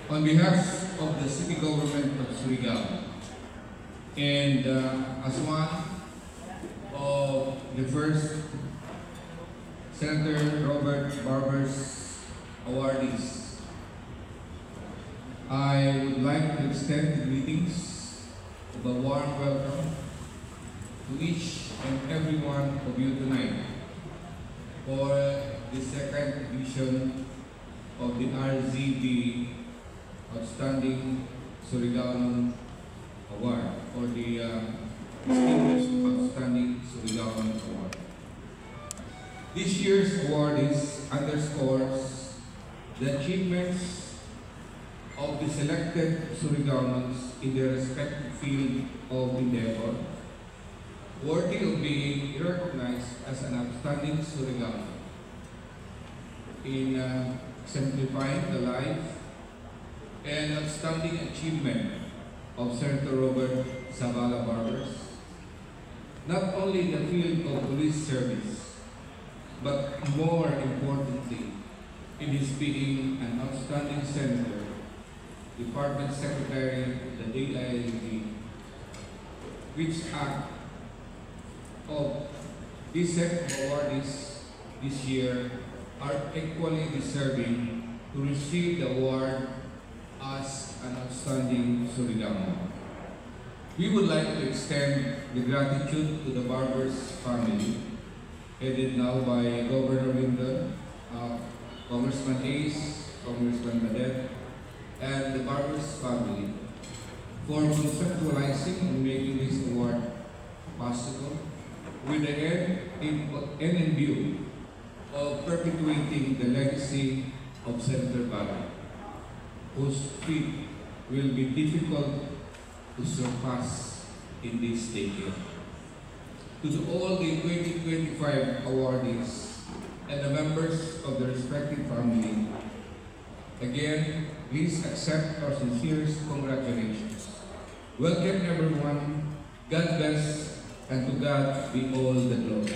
On behalf of the City Government of Surigao and as one of the first Senator Robert Barber's awardees, I would like to extend greetings of a warm welcome to each and every one of you tonight for the second edition of the RZB Outstanding Surigao Award, or the Distinguished Outstanding Surigao Award. This year's award underscores the achievements of the selected Surigaonons in their respective field of endeavor, worthy of being recognized as an outstanding Surigaonon in exemplifying the life and outstanding achievement of Senator Robert Zabala Barbers, not only in the field of police service, but more importantly, in his being an outstanding senator, department secretary of the DILG, which act of this set of awardees this year are equally deserving to receive the award as an outstanding Surigao. We would like to extend the gratitude to the Barbers family, headed now by Governor Lyndon, Congressman Ace, Congressman Badet, and the Barbers family for conceptualizing and making this award possible with the end in view of perpetuating the legacy of Senator Barbers, whose feat will be difficult to surpass in this decade. To all the 2025 awardees and the members of the respective family, again, please accept our sincerest congratulations. Welcome everyone, God bless, and to God be all the glory.